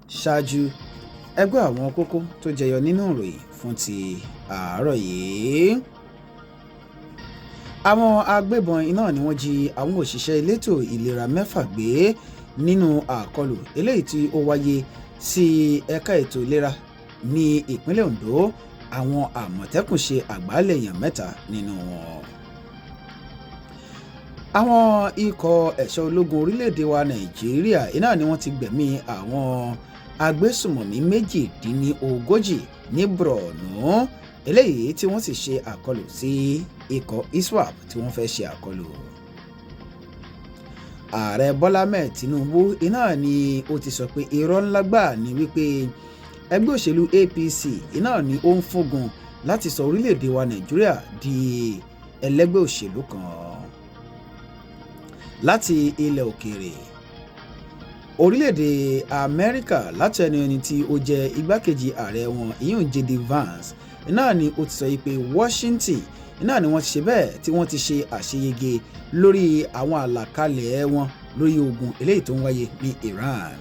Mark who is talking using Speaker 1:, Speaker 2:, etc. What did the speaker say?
Speaker 1: ṣáájú ẹgbẹ́ àwọn kókó tó jẹyọ nínú ìròyìn fún ti àárọ̀ yìí. Àwọn agbébọn iná ni wọ́n jí àwọn òṣìṣẹ́ elétò ìlera mẹ́fà gbé nínú àkọlù eléyìí tí ó wáyé sí ẹ̀ka ètò ìlera ní ìpínlẹ̀ Ondo. Àwọn Àmọ̀tẹ́kùn ṣe àgbálẹ̀ èèyàn 3 nínú wọn. Àwọn ikọ̀ ẹ̀ṣọ́ ológun orílẹ̀-èdè wa Nàìjíríà iná ni wọ́n ti gbẹ̀mí àwọn agbésùmọ̀mí 38 ní Borno eléyìí tí wọ́n sì ṣe àkọlù sí ikọ̀ ISWAP tí wọ́n fẹ́ ṣe àkọlù. Ààrẹ Bọ́lá Ahmed Tinubu iná ni ó ti sọ pé irọ́ ńlá gbà ní wípé ẹgbẹ́ òṣèlú APC iná ni ó ń fúngun láti sọ orílẹ̀-èdè wa Nàìjíríà di ẹlẹ́gbẹ́ òṣèlú kan. Láti ilẹ̀ òkèèrè, orílẹ̀-èdè Amẹ́ríkà láti ẹni tí ó jẹ́ igbákejì ààrẹ wọn ìyún JD Vance iná ni ó ti sọ pé Washington iná ni wọ́n ti ṣe bẹ́ẹ̀ tí wọ́n ti ṣe àṣeyege lórí àwọn àlàkalẹ̀ wọn lórí ogun eléyìí tó ń wáyé ní Iran.